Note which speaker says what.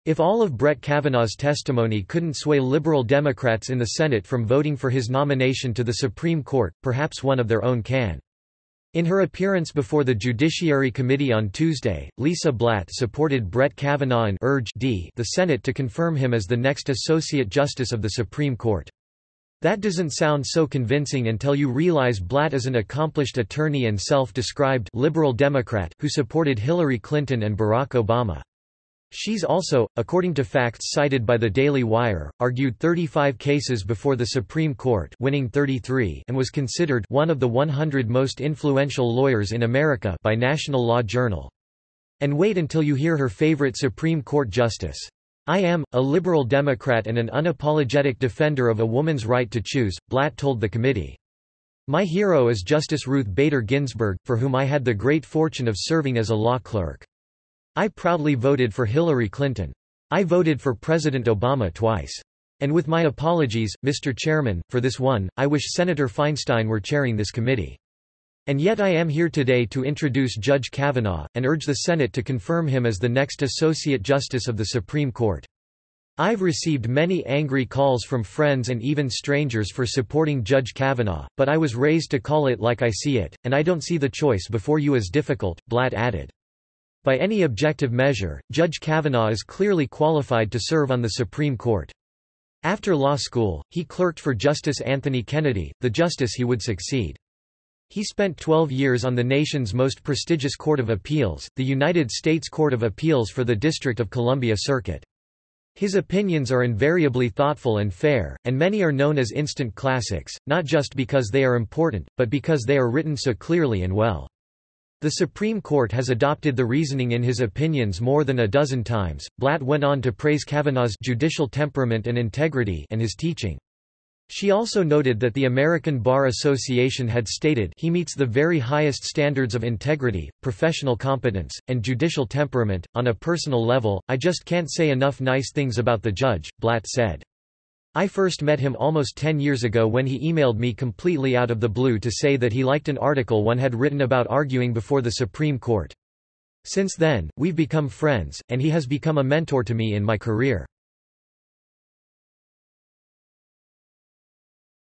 Speaker 1: If all of Brett Kavanaugh's testimony couldn't sway liberal Democrats in the Senate from voting for his nomination to the Supreme Court, perhaps one of their own can. In her appearance before the Judiciary Committee on Tuesday, Lisa Blatt supported Brett Kavanaugh and urged the Senate to confirm him as the next Associate Justice of the Supreme Court. That doesn't sound so convincing until you realize Blatt is an accomplished attorney and self-described liberal Democrat who supported Hillary Clinton and Barack Obama. She's also, according to facts cited by the Daily Wire, argued 35 cases before the Supreme Court, winning 33, and was considered one of the 100 most influential lawyers in America by National Law Journal. And wait until you hear her favorite Supreme Court justice. "I am a liberal Democrat and an unapologetic defender of a woman's right to choose," Blatt told the committee. "My hero is Justice Ruth Bader Ginsburg, for whom I had the great fortune of serving as a law clerk. I proudly voted for Hillary Clinton. I voted for President Obama twice. And with my apologies, Mr. Chairman, for this one, I wish Senator Feinstein were chairing this committee. And yet I am here today to introduce Judge Kavanaugh, and urge the Senate to confirm him as the next Associate Justice of the Supreme Court. I've received many angry calls from friends and even strangers for supporting Judge Kavanaugh, but I was raised to call it like I see it, and I don't see the choice before you as difficult," Blatt added. By any objective measure, Judge Kavanaugh is clearly qualified to serve on the Supreme Court. After law school, he clerked for Justice Anthony Kennedy, the justice he would succeed. He spent 12 years on the nation's most prestigious Court of Appeals, the United States Court of Appeals for the District of Columbia Circuit. His opinions are invariably thoughtful and fair, and many are known as instant classics, not just because they are important, but because they are written so clearly and well. The Supreme Court has adopted the reasoning in his opinions more than a dozen times. Blatt went on to praise Kavanaugh's judicial temperament and integrity and his teaching. She also noted that the American Bar Association had stated he meets the very highest standards of integrity, professional competence, and judicial temperament. On a personal level, I just can't say enough nice things about the judge, Blatt said. I first met him almost 10 years ago when he emailed me completely out of the blue to say that he liked an article one had written about arguing before the Supreme Court. Since then, we've become friends, and he has become a mentor to me in my career.